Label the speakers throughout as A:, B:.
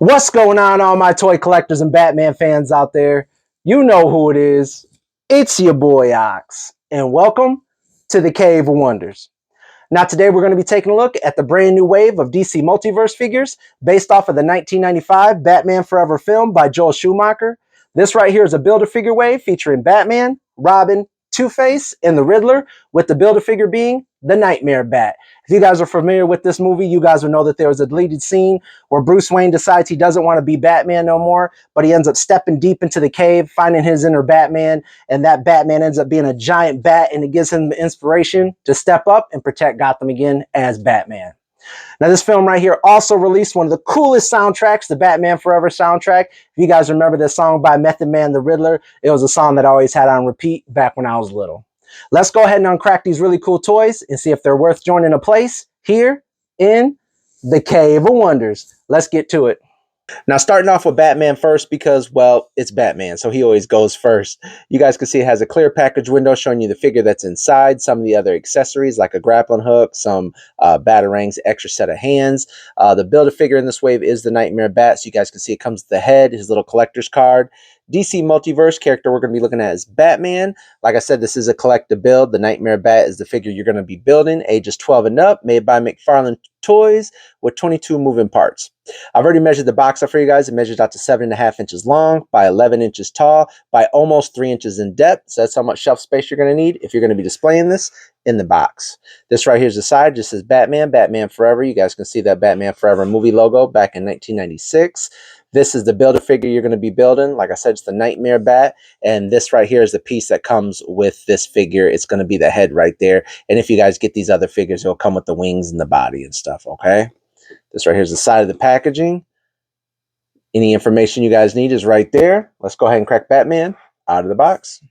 A: What's going on, all my toy collectors and Batman fans out there? You know who it is. It's your boy Ox, and welcome to the Cave of Wonders. Now, today we're going to be taking a look at the brand new wave of DC Multiverse figures based off of the 1995 Batman Forever film by Joel Schumacher. This right here is a Build-A-Figure wave featuring Batman, Robin, Two-Face, and the Riddler, with the Build-A-Figure being the Nightmare Bat. If you guys are familiar with this movie, you guys will know that there was a deleted scene where Bruce Wayne decides he doesn't want to be Batman no more, but he ends up stepping deep into the cave, finding his inner Batman, and that Batman ends up being a giant bat, and it gives him the inspiration to step up and protect Gotham again as Batman. Now, this film right here also released one of the coolest soundtracks, the Batman Forever soundtrack. If you guys remember this song by Method Man, The Riddler, it was a song that I always had on repeat back when I was little. Let's go ahead and uncrack these really cool toys and see if they're worth joining a place here in the Cave of Wonders. Let's get to it. Now, starting off with Batman first because, well, it's Batman, so he always goes first. You guys can see it has a clear package window showing you the figure that's inside, some of the other accessories like a grappling hook, some batarangs, extra set of hands. The Build-A-Figure in this wave is the Nightmare Bat, so you guys can see it comes with the head, his little collector's card. DC Multiverse character we're going to be looking at is Batman. Like I said, this is a collector build. The Nightmare Bat is the figure you're going to be building, ages 12 and up, made by McFarlane Toys with 22 moving parts. I've already measured the box up for you guys. It measures out to 7.5 inches long by 11 inches tall by almost 3 inches in depth. So that's how much shelf space you're going to need if you're going to be displaying this in the box. This right here is the side. Just says Batman, Batman Forever. You guys can see that Batman Forever movie logo back in 1996. This is the Build-A-Figure you're going to be building. Like I said, it's the Nightmare Bat. And this right here is the piece that comes with this figure. It's going to be the head right there. And if you guys get these other figures, it'll come with the wings and the body and stuff, okay? This right here is the side of the packaging. Any information you guys need is right there. Let's go ahead and crack Batman out of the box.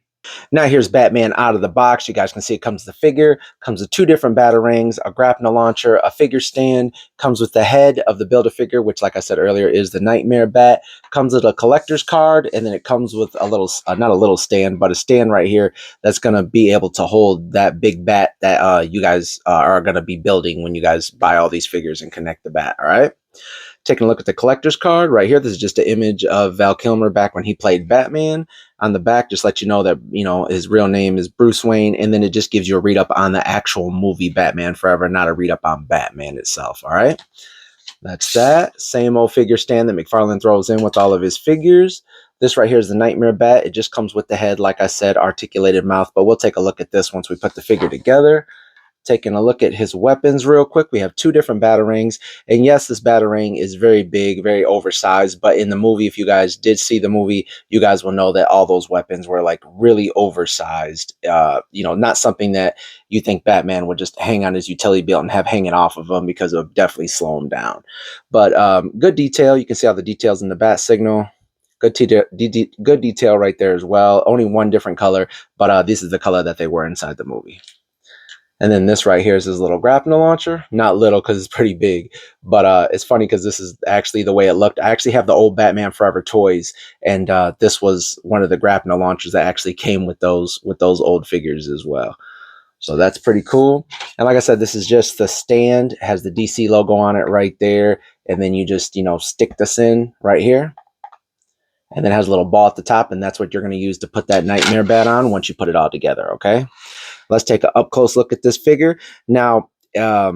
A: Now here's Batman out of the box. You guys can see it comes with the figure, comes with 2 different batarangs, a grappling launcher, a figure stand, comes with the head of the Build-A-Figure, which like I said earlier is the Nightmare Bat, comes with a collector's card, and then it comes with a little, not a little stand, but a stand right here that's going to be able to hold that big bat that you guys are going to be building when you guys buy all these figures and connect the bat, all right? Taking a look at the collector's card right here. This is just an image of Val Kilmer back when he played Batman. On the back, just let you know that, you know, his real name is Bruce Wayne. And then it just gives you a read up on the actual movie Batman Forever, not a read up on Batman itself. All right. That's that. Same old figure stand that McFarlane throws in with all of his figures. This right here is the Nightmare Bat. It just comes with the head, like I said, articulated mouth. But we'll take a look at this once we put the figure together. Taking a look at his weapons real quick. We have 2 different batarangs. And yes, this batarang is very big, very oversized. But in the movie, if you guys did see the movie, you guys will know that all those weapons were like really oversized. You know, not something that you think Batman would just hang on his utility belt and have hanging off of him because it would definitely slow him down. But good detail. You can see all the details in the bat signal. Good detail right there as well. Only one different color, but this is the color that they were inside the movie. And then this right here is his little grappling launcher. Not little because it's pretty big, but it's funny because this is actually the way it looked. I actually have the old Batman Forever toys, and this was one of the grappling launchers that actually came with those old figures as well. So that's pretty cool. And like I said, this is just the stand. It has the DC logo on it right there, and then you just, you know, stick this in right here. And then it has a little ball at the top, and that's what you're going to use to put that Nightmare Bat on once you put it all together, okay? Let's take an up-close look at this figure. Now, I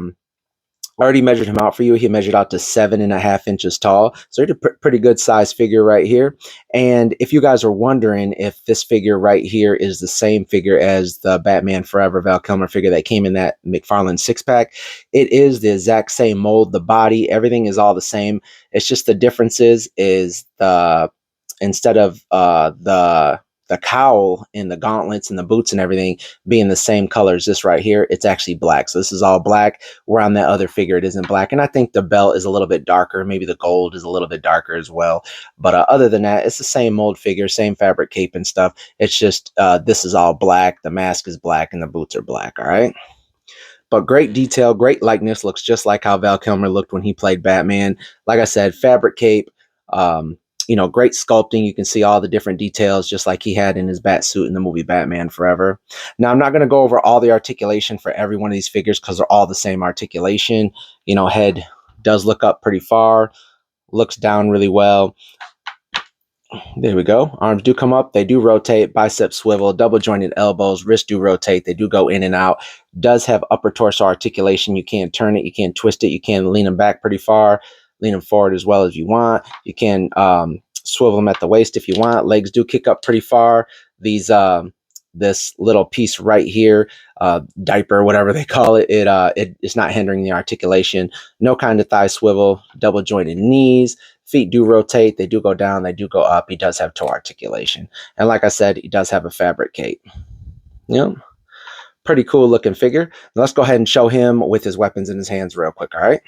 A: already measured him out for you. He measured out to 7.5 inches tall. So it's a pretty good size figure right here. And if you guys are wondering if this figure right here is the same figure as the Batman Forever Val Kilmer figure that came in that McFarlane 6-pack, it is the exact same mold. The body, everything is all the same. It's just the differences is the... Instead of the cowl and the gauntlets and the boots and everything being the same color as this right here, it's actually black. So this is all black, where on that other figure it isn't black. And I think the belt is a little bit darker. Maybe the gold is a little bit darker as well. But other than that, it's the same mold figure, same fabric cape and stuff. It's just this is all black. The mask is black and the boots are black. All right. But great detail, great likeness. Looks just like how Val Kilmer looked when he played Batman. Like I said, fabric cape. You know, great sculpting. You can see all the different details just like he had in his bat suit in the movie Batman Forever. Now, I'm not going to go over all the articulation for every one of these figures because they're all the same articulation. You know, head does look up pretty far. looks down really well. There we go. Arms do come up. They do rotate. Biceps swivel. Double jointed elbows. Wrists do rotate. They do go in and out. Does have upper torso articulation. You can turn it. You can twist it. You can lean them back pretty far. Lean them forward as well as you want. You can swivel them at the waist if you want. Legs do kick up pretty far. These this little piece right here, diaper, whatever they call it, it's not hindering the articulation. No kind of thigh swivel. Double jointed knees. Feet do rotate. They do go down. They do go up. He does have toe articulation. And like I said, he does have a fabric cape. Yep. Pretty cool looking figure. Now let's go ahead and show him with his weapons in his hands real quick, all right?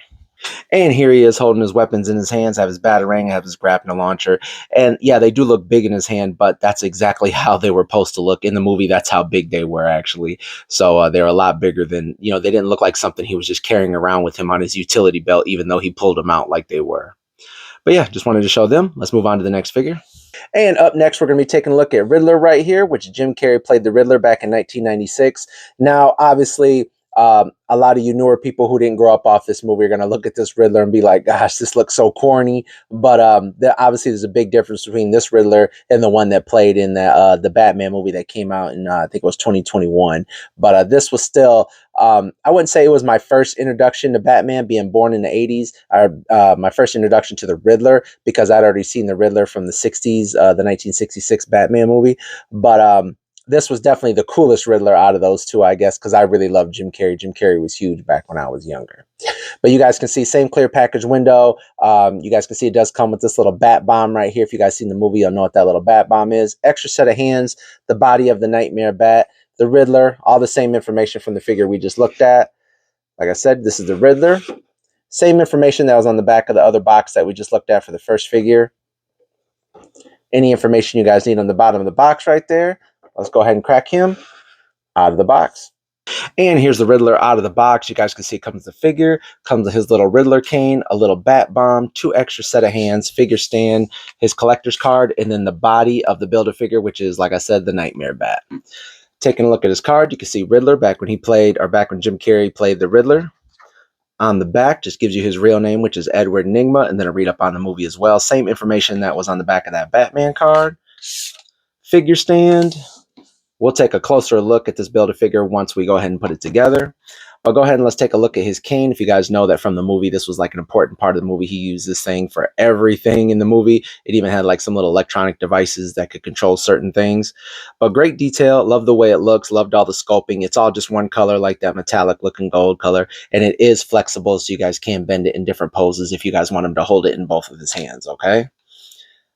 A: And here he is holding his weapons in his hands, have his batarang, have his grappling launcher. And yeah, they do look big in his hand, but that's exactly how they were supposed to look. In the movie, that's how big they were, actually. So they're a lot bigger than, they didn't look like something he was just carrying around with him on his utility belt, even though he pulled them out like they were. But yeah, just wanted to show them. Let's move on to the next figure. And up next, we're going to be taking a look at Riddler right here, which Jim Carrey played the Riddler back in 1996. Now, obviously, a lot of you newer people who didn't grow up off this movie are going to look at this Riddler and be like, gosh, this looks so corny. But obviously, there's a big difference between this Riddler and the one that played in the Batman movie that came out in, I think it was 2021. But this was still, I wouldn't say it was my first introduction to Batman, being born in the 80s, or my first introduction to the Riddler, because I'd already seen the Riddler from the 60s, the 1966 Batman movie. But this was definitely the coolest Riddler out of those two, I guess, because I really loved Jim Carrey. Jim Carrey was huge back when I was younger. But you guys can see same clear package window. You guys can see it does come with this little bat bomb right here. If you guys seen the movie, you'll know what that little bat bomb is. Extra set of hands, the body of the Nightmare Bat, the Riddler, all the same information from the figure we just looked at. Like I said, this is the Riddler. Same information that was on the back of the other box that we just looked at for the first figure. Any information you guys need on the bottom of the box right there. Let's go ahead and crack him out of the box. And here's the Riddler out of the box. You guys can see it comes with the figure, comes with his little Riddler cane, a little bat bomb, 2 extra set of hands, figure stand, his collector's card, and then the body of the Build-A-Figure, which is, like I said, the Nightmare Bat. Taking a look at his card, you can see Riddler back when Jim Carrey played the Riddler. On the back, just gives you his real name, which is Edward Nygma, and then a read up on the movie as well. Same information that was on the back of that Batman card. Figure stand. We'll take a closer look at this Build-A-Figure once we go ahead and put it together. But go ahead and let's take a look at his cane. If you guys know that from the movie, this was like an important part of the movie. He used this thing for everything in the movie. It even had like some little electronic devices that could control certain things. But great detail. Love the way it looks. Loved all the sculpting. It's all just one color, like that metallic looking gold color. And it is flexible, so you guys can bend it in different poses if you guys want him to hold it in both of his hands, okay?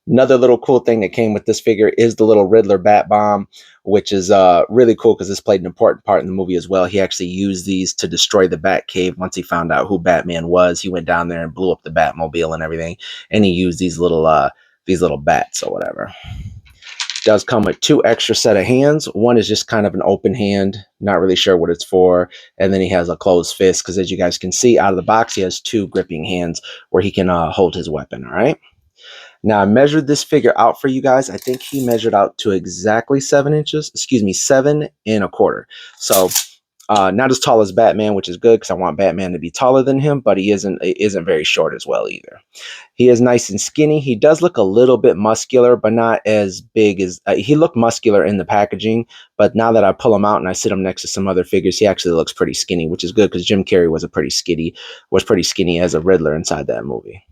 A: Another little cool thing that came with this figure is the little Riddler bat bomb, which is really cool because this played an important part in the movie as well. He actually used these to destroy the Batcave once he found out who Batman was. He went down there and blew up the Batmobile and everything, and he used these little bats or whatever. Does come with 2 extra set of hands. One is just kind of an open hand, not really sure what it's for, and then he has a closed fist because, as you guys can see out of the box, he has 2 gripping hands where he can hold his weapon. All right. Now, I measured this figure out for you guys. I think he measured out to exactly 7 inches. Excuse me, 7 1/4. So not as tall as Batman, which is good because I want Batman to be taller than him, but he isn't very short as well either. He is nice and skinny. He does look a little bit muscular, but not as big as he looked muscular in the packaging. But now that I pull him out and I sit him next to some other figures, he actually looks pretty skinny, which is good because Jim Carrey was pretty skinny as a Riddler inside that movie.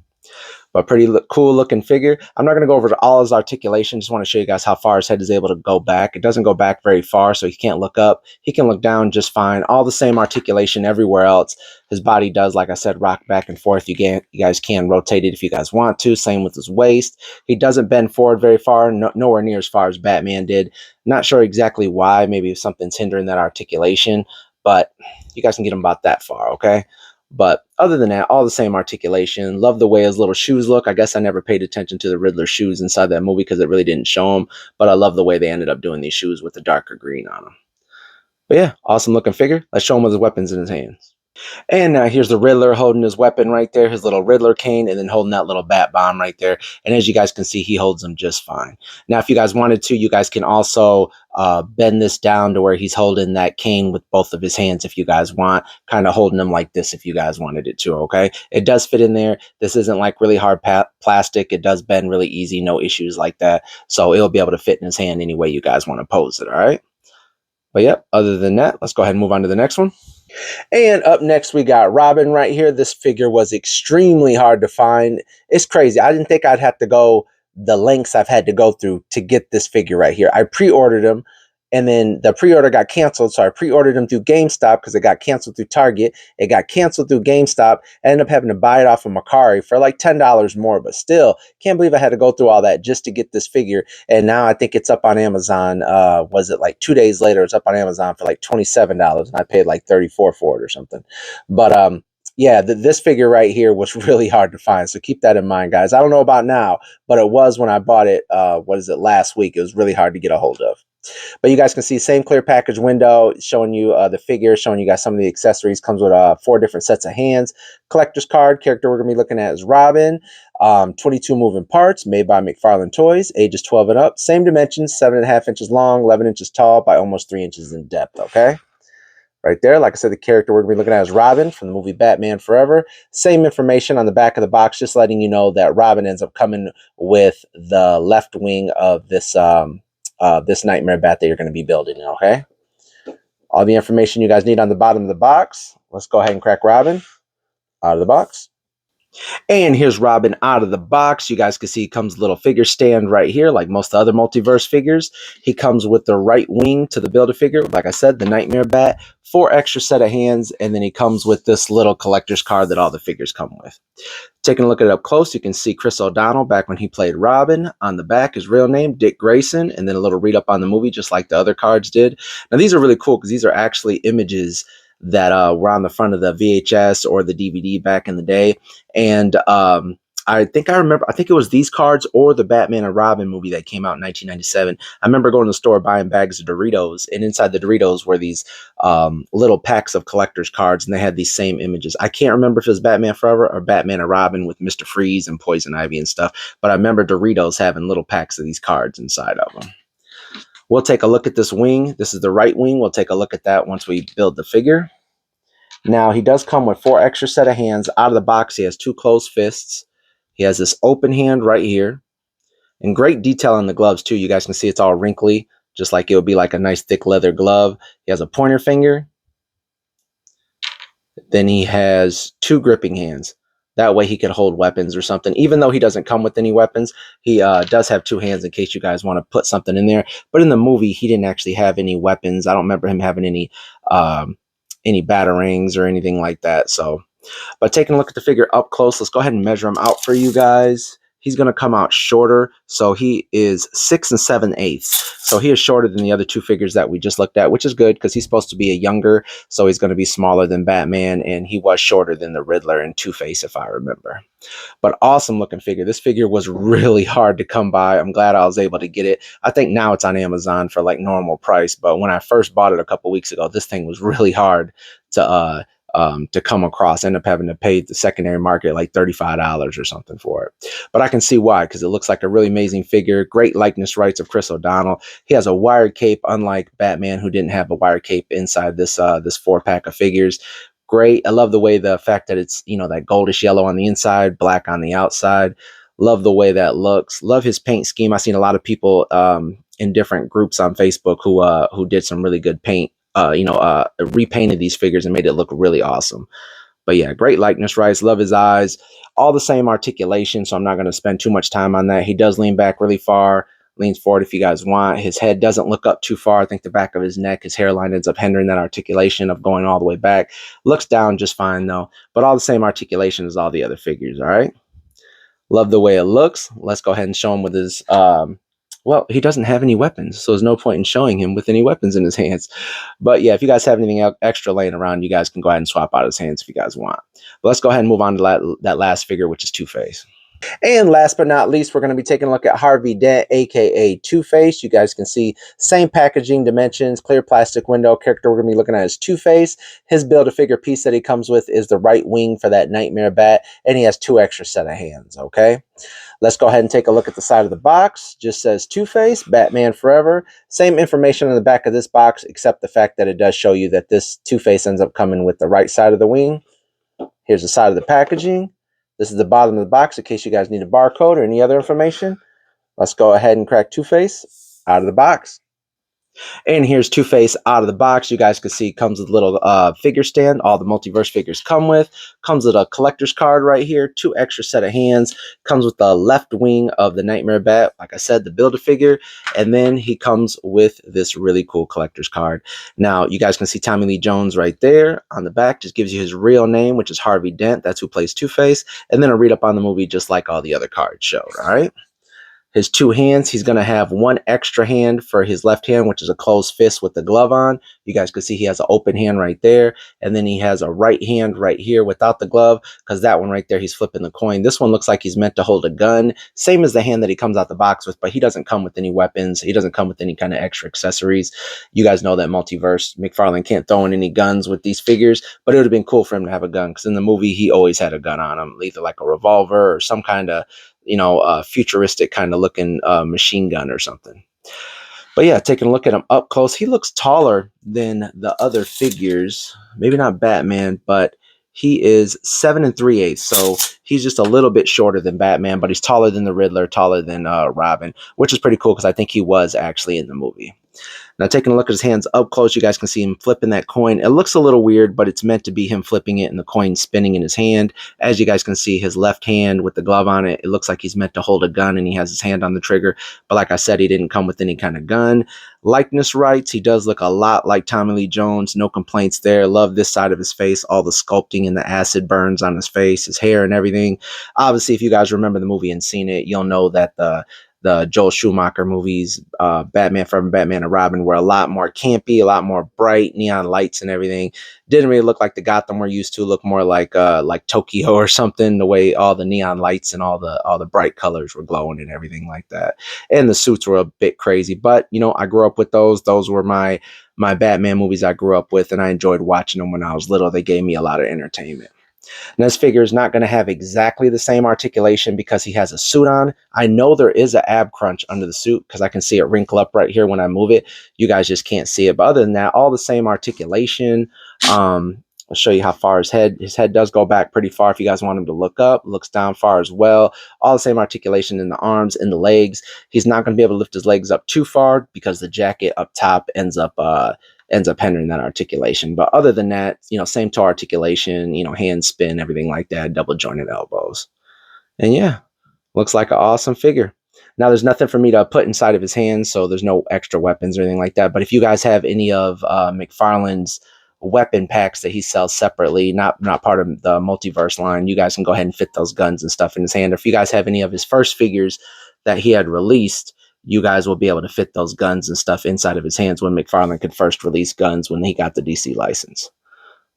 A: But pretty cool looking figure. I'm not going to go over all his articulation. Just want to show you guys how far his head is able to go back. It doesn't go back very far, so he can't look up. He can look down just fine. All the same articulation everywhere else. His body does, like I said, rock back and forth. You guys can rotate it if you guys want to. Same with his waist. He doesn't bend forward very far, nowhere near as far as Batman did. Not sure exactly why. Maybe if something's hindering that articulation, but you guys can get him about that far, okay? But other than that, all the same articulation. Love the way his little shoes look. I guess I never paid attention to the Riddler shoes inside that movie because it really didn't show them. But I love the way they ended up doing these shoes with the darker green on them. But yeah, awesome looking figure. Let's show him with his weapons in his hands. And here's the Riddler holding his weapon right there, his little Riddler cane, and then holding that little bat bomb right there. And as you guys can see, he holds them just fine. Now, if you guys wanted to, you guys can also bend this down to where he's holding that cane with both of his hands if you guys want, kind of holding them like this if you guys wanted it to, okay? It does fit in there. This isn't like really hard plastic. It does bend really easy, no issues like that. So it'll be able to fit in his hand any way you guys want to pose it, all right? But yep, other than that, let's go ahead and move on to the next one. And up next, we got Robin right here. This figure was extremely hard to find. It's crazy. I didn't think I'd have to go the lengths I've had to go through to get this figure right here. I pre-ordered him, and then the pre-order got canceled. So I pre-ordered him through GameStop because it got canceled through Target. It got canceled through GameStop. I ended up having to buy it off of Mercari for like $10 more. But still, can't believe I had to go through all that just to get this figure. And now I think it's up on Amazon. Was it like 2 days later? It's up on Amazon for like $27, and I paid like $34 for it or something. But yeah, this figure right here was really hard to find. So keep that in mind, guys. I don't know about now, but it was when I bought it. Last week? It was really hard to get a hold of. But you guys can see same clear package window showing you the figure, showing you guys some of the accessories. Comes with 4 different sets of hands. Collector's card. Character we're going to be looking at is Robin. 22 moving parts made by McFarlane Toys. Ages 12 and up. Same dimensions, 7.5 inches long, 11 inches tall by almost 3 inches in depth. Okay. Right there, like I said, the character we're going to be looking at is Robin from the movie Batman Forever. Same information on the back of the box, just letting you know that Robin ends up coming with the left wing of this this nightmare bat that you're going to be building. Okay, all the information you guys need on the bottom of the box. Let's go ahead and crack Robin out of the box. And here's Robin out of the box. You guys can see he comes with a little figure stand right here, like most other multiverse figures. He comes with the right wing to the Build-A-Figure. Like I said, the Nightmare Bat, 4 extra set of hands, and then he comes with this little collector's card that all the figures come with. Taking a look at it up close, you can see Chris O'Donnell back when he played Robin. On the back, his real name, Dick Grayson, and then a little read-up on the movie, just like the other cards did. Now, these are really cool because these are actually images that were on the front of the VHS or the DVD back in the day. And I think it was these cards or the Batman and Robin movie that came out in 1997. I remember going to the store buying bags of Doritos, and inside the Doritos were these little packs of collector's cards, and they had these same images. I can't remember if it was Batman Forever or Batman and Robin with Mr. Freeze and Poison Ivy and stuff, but I remember Doritos having little packs of these cards inside of them. We'll take a look at this wing. This is the right wing. We'll take a look at that once we build the figure. Now, he does come with 4 extra set of hands. Out of the box, he has 2 closed fists. He has this open hand right here. And great detail on the gloves, too. You guys can see it's all wrinkly, just like it would be like a nice thick leather glove. He has a pointer finger. Then he has 2 gripping hands. That way he can hold weapons or something. Even though he doesn't come with any weapons, he does have 2 hands in case you guys want to put something in there. But in the movie, he didn't actually have any weapons. I don't remember him having any batarangs or anything like that. So, but taking a look at the figure up close, let's go ahead and measure him out for you guys. He's going to come out shorter. So he is 6 7/8. So he is shorter than the other 2 figures that we just looked at, which is good because he's supposed to be a younger. So he's going to be smaller than Batman, and he was shorter than the Riddler and Two-Face, if I remember. But awesome looking figure. This figure was really hard to come by. I'm glad I was able to get it. I think now it's on Amazon for like normal price. But when I first bought it a couple weeks ago, this thing was really hard to come across. End up having to pay the secondary market like $35 or something for it. But I can see why, because it looks like a really amazing figure. Great likeness rights of Chris O'Donnell. He has a wired cape, unlike Batman, who didn't have a wired cape inside this 4-pack of figures. Great. I love the way the fact that it's, that goldish yellow on the inside, black on the outside. Love the way that looks. Love his paint scheme. I've seen a lot of people in different groups on Facebook who did some really good paint. Repainted these figures and made it look really awesome. But yeah, great likeness rights. Love his eyes. All the same articulation, so I'm not going to spend too much time on that. He does lean back really far. Leans forward if you guys want. His head doesn't look up too far. I think the back of his neck, his hairline ends up hindering that articulation of going all the way back. Looks down just fine though, but all the same articulation as all the other figures. All right. Love the way it looks. Let's go ahead and show him with his, well, he doesn't have any weapons, so there's no point in showing him with any weapons in his hands. But yeah, if you guys have anything extra laying around, you guys can go ahead and swap out his hands if you guys want. But let's go ahead and move on to that last figure, which is Two-Face. And last but not least, we're going to be taking a look at Harvey Dent, aka Two-Face. You guys can see same packaging, dimensions, clear plastic window. Character we're going to be looking at is Two-Face. His Build-A-Figure piece that he comes with is the right wing for that Nightmare Bat, and he has 2 extra set of hands, okay? Let's go ahead and take a look at the side of the box. Just says Two-Face, Batman Forever. Same information on the back of this box, except the fact that it does show you that this Two-Face ends up coming with the right side of the wing. Here's the side of the packaging. This is the bottom of the box in case you guys need a barcode or any other information. Let's go ahead and crack Two-Face out of the box. And here's Two-Face out of the box. You guys can see comes with a little figure stand. All the multiverse figures come with. Comes with a collector's card right here. 2 extra set of hands. Comes with the left wing of the Nightmare Bat. Like I said, the Build-A-Figure. And then he comes with this really cool collector's card. Now, you guys can see Tommy Lee Jones right there on the back. Just gives you his real name, which is Harvey Dent. That's who plays Two-Face. And then a read up on the movie just like all the other cards showed. All right. His 2 hands, he's going to have 1 extra hand for his left hand, which is a closed fist with the glove on. You guys can see he has an open hand right there. And then he has a right hand right here without the glove, because that one right there, he's flipping the coin. This one looks like he's meant to hold a gun. Same as the hand that he comes out the box with, but he doesn't come with any weapons. He doesn't come with any kind of extra accessories. You guys know that Multiverse, McFarlane can't throw in any guns with these figures, but it would have been cool for him to have a gun, because in the movie, he always had a gun on him, either like a revolver or some kind of futuristic kind of looking machine gun or something. But yeah, taking a look at him up close, he looks taller than the other figures. Maybe not Batman, but he is 7 3/8. So he's just a little bit shorter than Batman, but he's taller than the Riddler, taller than Robin, which is pretty cool because I think he was actually in the movie. Now, taking a look at his hands up close, you guys can see him flipping that coin. It looks a little weird, but it's meant to be him flipping it and the coin spinning in his hand. As you guys can see, his left hand with the glove on it, it looks like he's meant to hold a gun and he has his hand on the trigger. But like I said, he didn't come with any kind of gun. Likeness rights, he does look a lot like Tommy Lee Jones. No complaints there. Love this side of his face, all the sculpting and the acid burns on his face, his hair and everything. Obviously, if you guys remember the movie and seen it, you'll know that the Joel Schumacher movies, Batman Forever, Batman and Robin, were a lot more campy, a lot more bright, neon lights and everything. Didn't really look like the Gotham we're used to. Looked more like Tokyo or something. The way all the neon lights and all the bright colors were glowing and everything like that. And the suits were a bit crazy, but I grew up with those. Those were my Batman movies I grew up with, and I enjoyed watching them when I was little. They gave me a lot of entertainment. And this figure is not going to have exactly the same articulation because he has a suit on. I know there is an ab crunch under the suit because I can see it wrinkle up right here when I move it. You guys just can't see it. But other than that, all the same articulation. I'll show you how far his head does go back pretty far if you guys want him to look up. Looks down far as well. All the same articulation in the arms, in the legs. He's not going to be able to lift his legs up too far because the jacket up top ends up hindering that articulation. But other than that, same toe articulation, hand spin, everything like that, double jointed elbows. And yeah, looks like an awesome figure. Now, there's nothing for me to put inside of his hands, so there's no extra weapons or anything like that. But if you guys have any of McFarlane's weapon packs that he sells separately, not part of the Multiverse line, you guys can go ahead and fit those guns and stuff in his hand. Or if you guys have any of his first figures that he had released, you guys will be able to fit those guns and stuff inside of his hands when McFarlane could first release guns when he got the DC license.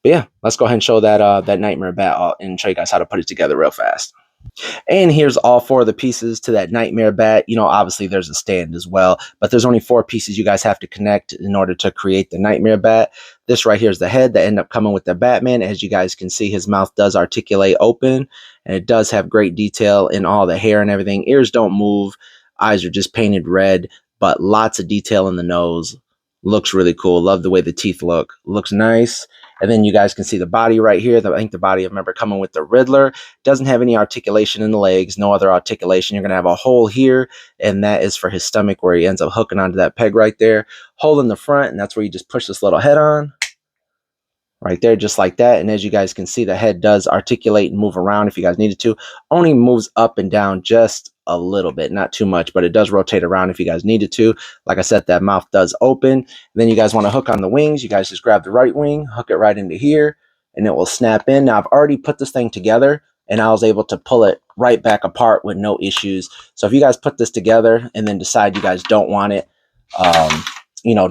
A: But yeah, let's go ahead and show that Nightmare Bat and show you guys how to put it together real fast. And here's all 4 of the pieces to that Nightmare Bat. Obviously there's a stand as well, but there's only 4 pieces you guys have to connect in order to create the Nightmare Bat. This right here is the head that end up coming with the Batman. As you guys can see, his mouth does articulate open, and it does have great detail in all the hair and everything. Ears don't move. Eyes are just painted red, but lots of detail in the nose. Looks really cool. Love the way the teeth look. Looks nice. And then you guys can see the body right here. I think the body, I remember, coming with the Riddler. Doesn't have any articulation in the legs. No other articulation. You're going to have a hole here, and that is for his stomach where he ends up hooking onto that peg right there. Hole in the front, and that's where you just push this little head on. Right there, just like that. And as you guys can see, the head does articulate and move around if you guys needed to. Only moves up and down just a little bit, not too much, but it does rotate around if you guys needed to. Like I said, that mouth does open. And then you guys want to hook on the wings. You guys just grab the right wing, hook it right into here, and it will snap in. Now, I've already put this thing together, and I was able to pull it right back apart with no issues. So if you guys put this together and then decide you guys don't want it,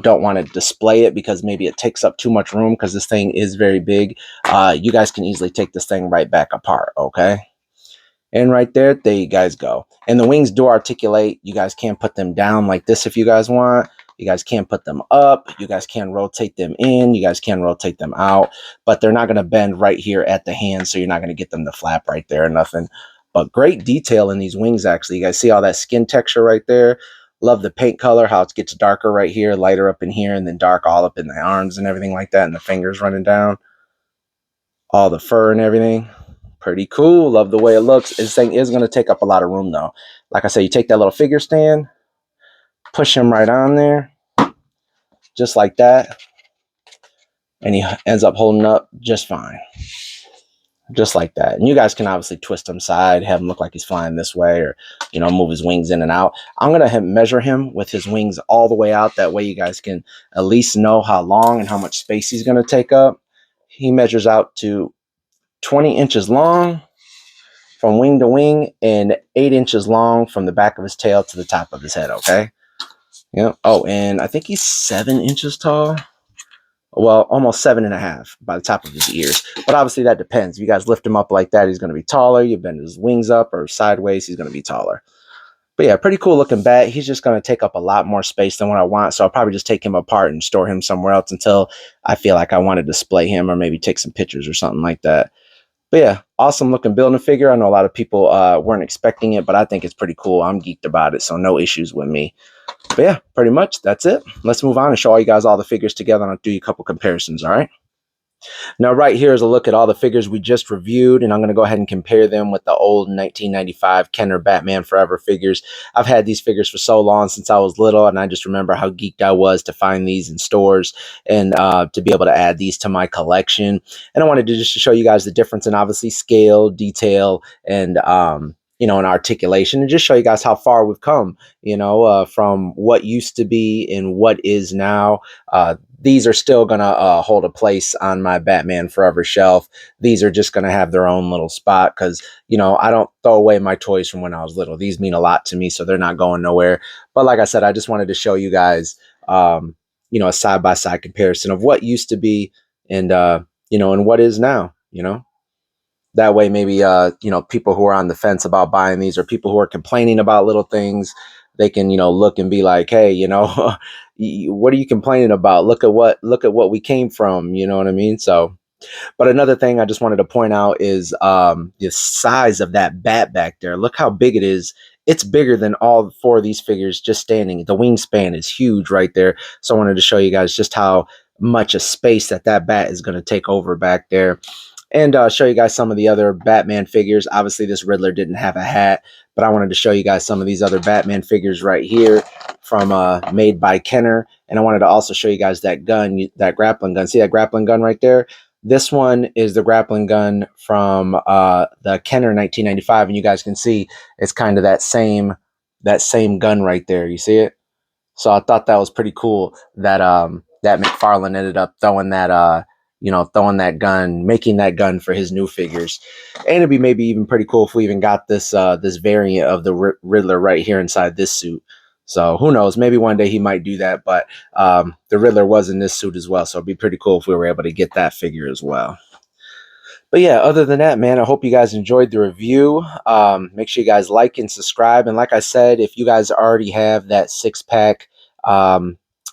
A: don't want to display it because maybe it takes up too much room because this thing is very big, you guys can easily take this thing right back apart, okay? And right there you guys go. And the wings do articulate. You guys can put them down like this if you guys want. You guys can put them up. You guys can rotate them in. You guys can rotate them out. But they're not going to bend right here at the hand, so you're not going to get them to flap right there or nothing. But great detail in these wings, actually. You guys see all that skin texture right there? Love the paint color, how it gets darker right here, lighter up in here, and then dark all up in the arms and everything like that, and the fingers running down. All the fur and everything. Pretty cool. Love the way it looks. This thing is going to take up a lot of room, though. Like I said, you take that little figure stand, push him right on there, just like that, and he ends up holding up just fine. Just like that. And you guys can obviously twist him side, have him look like he's flying this way, or, you know, move his wings in and out. I'm going to measure him with his wings all the way out. That way you guys can at least know how long and how much space he's going to take up. He measures out to 20 inches long from wing to wing and 8 inches long from the back of his tail to the top of his head, okay? Yeah. Oh, and I think he's 7 inches tall. Well, almost 7.5 by the top of his ears. But obviously that depends. If you guys lift him up like that, he's going to be taller. You bend his wings up or sideways, he's going to be taller. But yeah, pretty cool looking bat. He's just going to take up a lot more space than what I want. So I'll probably just take him apart and store him somewhere else until I feel like I want to display him or maybe take some pictures or something like that. But yeah, awesome looking building figure. I know a lot of people weren't expecting it, but I think it's pretty cool. I'm geeked about it, so no issues with me. But yeah, pretty much that's it. Let's move on and show all you guys all the figures together, and I'll do you a couple comparisons, all right? Now, right here is a look at all the figures we just reviewed, and I'm going to go ahead and compare them with the old 1995 Kenner Batman Forever figures. I've had these figures for so long, since I was little, and I just remember how geeked I was to find these in stores and to be able to add these to my collection. And I wanted to just show you guys the difference in obviously scale, detail, and you know, and articulation, and just show you guys how far we've come, you know, from what used to be and what is now. These are still going to hold a place on my Batman Forever shelf. These are just going to have their own little spot because, you know, I don't throw away my toys from when I was little. These mean a lot to me, so they're not going nowhere. But like I said, I just wanted to show you guys, you know, a side-by-side comparison of what used to be and, you know, and what is now, you know. That way, maybe, you know, people who are on the fence about buying these or people who are complaining about little things, they can, you know, look and be like, hey, you know, what are you complaining about? Look at what we came from. You know what I mean? So, but another thing I just wanted to point out is the size of that bat back there. Look how big it is. It's bigger than all four of these figures just standing. The wingspan is huge right there. So I wanted to show you guys just how much a space that bat is going to take over back there. And show you guys some of the other Batman figures. Obviously, this Riddler didn't have a hat, but I wanted to show you guys some of these other Batman figures right here from made by Kenner. And I wanted to also show you guys that gun, that grappling gun. See that grappling gun right there? This one is the grappling gun from the Kenner 1995, and you guys can see it's kind of that same gun right there. You see it? So I thought that was pretty cool that that McFarlane ended up throwing that you know, throwing that gun, making that gun for his new figures. And it'd be maybe even pretty cool if we even got this this variant of the Riddler right here inside this suit. So who knows? Maybe one day he might do that. But the Riddler was in this suit as well, so it'd be pretty cool if we were able to get that figure as well. But yeah, other than that, man, I hope you guys enjoyed the review. Make sure you guys like and subscribe. And like I said, if you guys already have that 6-pack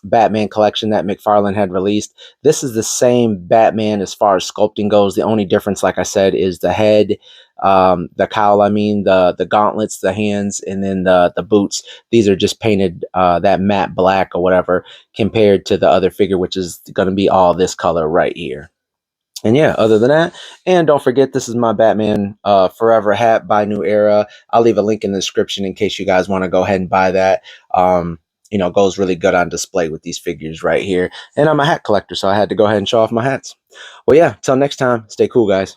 A: Batman collection that McFarlane had released, this is the same Batman as far as sculpting goes. The only difference, like I said, is the head, the cowl, I mean, the gauntlets, the hands, and then the boots. These are just painted that matte black or whatever compared to the other figure, which is going to be all this color right here. And yeah, other than that, and don't forget, this is my Batman Forever hat by New Era. I'll leave a link in the description in case you guys want to go ahead and buy that. You know, goes really good on display with these figures right here. And I'm a hat collector, so I had to go ahead and show off my hats. Well, yeah, till next time, stay cool, guys.